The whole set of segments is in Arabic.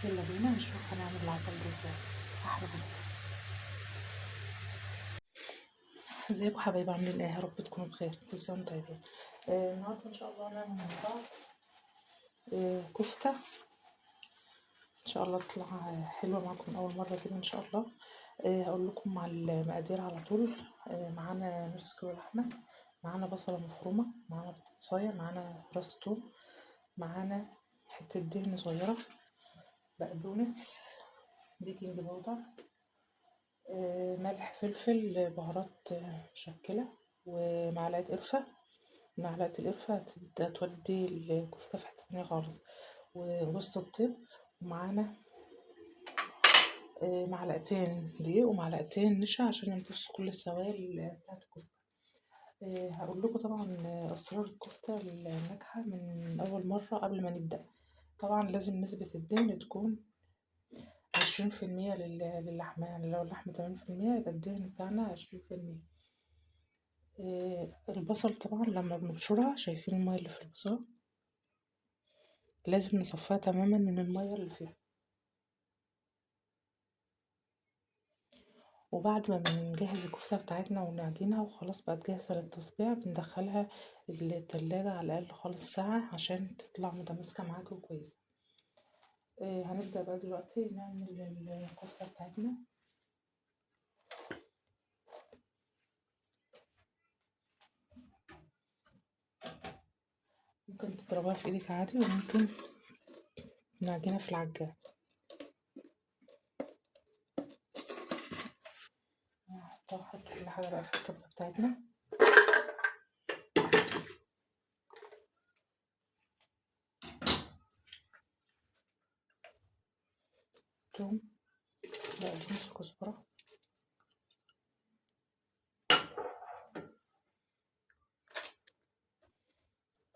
يلا بينا نشوف هنعمل العسل ده ازاي. احلى بس. ازيكم حبايبي، عاملين ايه؟ يا رب تكونوا بخير، كل سنه وانتم طيبين. النهارده ان شاء الله هنعمل مع بعض كفته. ان شاء الله تطلع حلوه معاكم اول مره كده ان شاء الله. هقول لكم على المقادير على طول. معانا نص كيلو لحمه، معانا بصله مفرومه، معانا بطاطسايه، معانا راس توم، معانا حته دهن صغيره، بقدونس، بيكنج باودر، ملح، فلفل، بهارات مشكلة، ومعلقة قرفة. معلقة القرفة هتودي الكفتة في حتة تانية خالص، وجوز الطيب. ومعانا معلقتين دقيق ومعلقتين نشا عشان يمتصوا كل السوائل بتاعت الكفتة. هقول لكم طبعا أسرار الكفتة الناجحة من أول مرة قبل ما نبدأ. طبعا لازم نسبة الدهن تكون 20% للحمة، يعني لو اللحمة 80% يبقى الدهن بتاعنا 20%. البصل طبعا لما بنبشرها، شايفين المية اللي في البصلة؟ لازم نصفيها تماما من المية اللي فيها. وبعد ما بنجهز الكفتة بتاعتنا ونعجنها وخلاص بقت جاهزة للتصبيع، بندخلها التلاجة على الأقل خالص ساعة عشان تطلع متماسكة معاكي وكويسة. هنبدأ بقى دلوقتي نعمل الكفتة بتاعتنا. ممكن تضربها في ايدك عادي، وممكن نعجنها في العجان. هنحط كل حاجة بقى في الكفتة بتاعتنا. توم، بقدونس، كزبرة،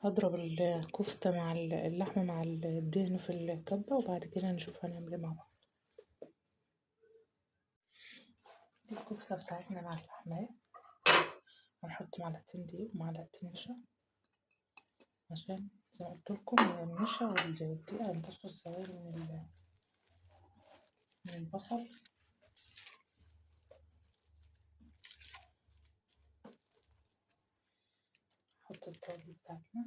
هضرب الكفتة مع اللحمة مع الدهن في الكبة، وبعد كده نشوف هنعمل ايه مع بعض. دي الكفتة بتاعتنا مع اللحمة. هنحط معلقتين دقيق ومعلقتين نشا عشان زي ما قلت لكم النشا والدقيق هيمتصوا السوائل من البصل. نحط التوابل بتاعتنا.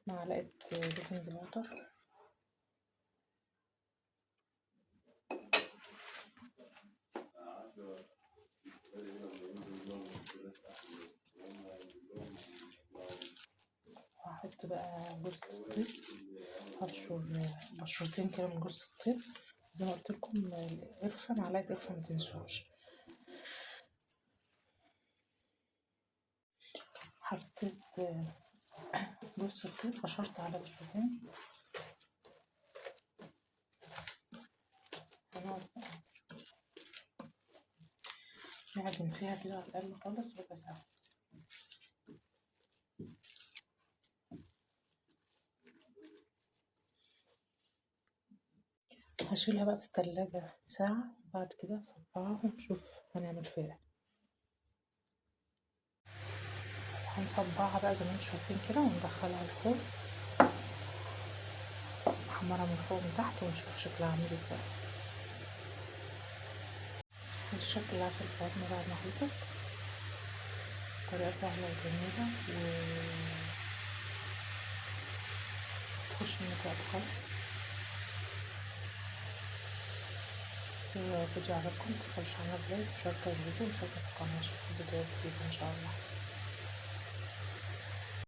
معلقة بيكنج باودر، وهحط بقى جوز الطيب. هبشر بشرتين كده من جوز الطيب. زي ما قلت لكم القرفة، معلقة قرفة متنسوش. حطيت جوز الطيب، بشرت على بشرتين. نعجن فيها كده على الأقل خالص ربع ساعة. هشيلها بقى في التلاجة ساعة، وبعد كده اصبعها ونشوف هنعمل فيها ايه. هنصبعها بقى زي ما انتم شايفين كده، وندخلها الفرن نحمرها من فوق ومن تحت، ونشوف شكلها عامل ازاي. ادي شكل العسل بتاعتنا بعد ما خلصت. طريقة سهلة وجميلة متاخدش منك وقت خالص. لو الفيديو عجبكم متنسوش تعملوا لايك ومشاركة الفيديو ومشاركة في القناة. اشوفكم في فيديو جديد ان شاء الله.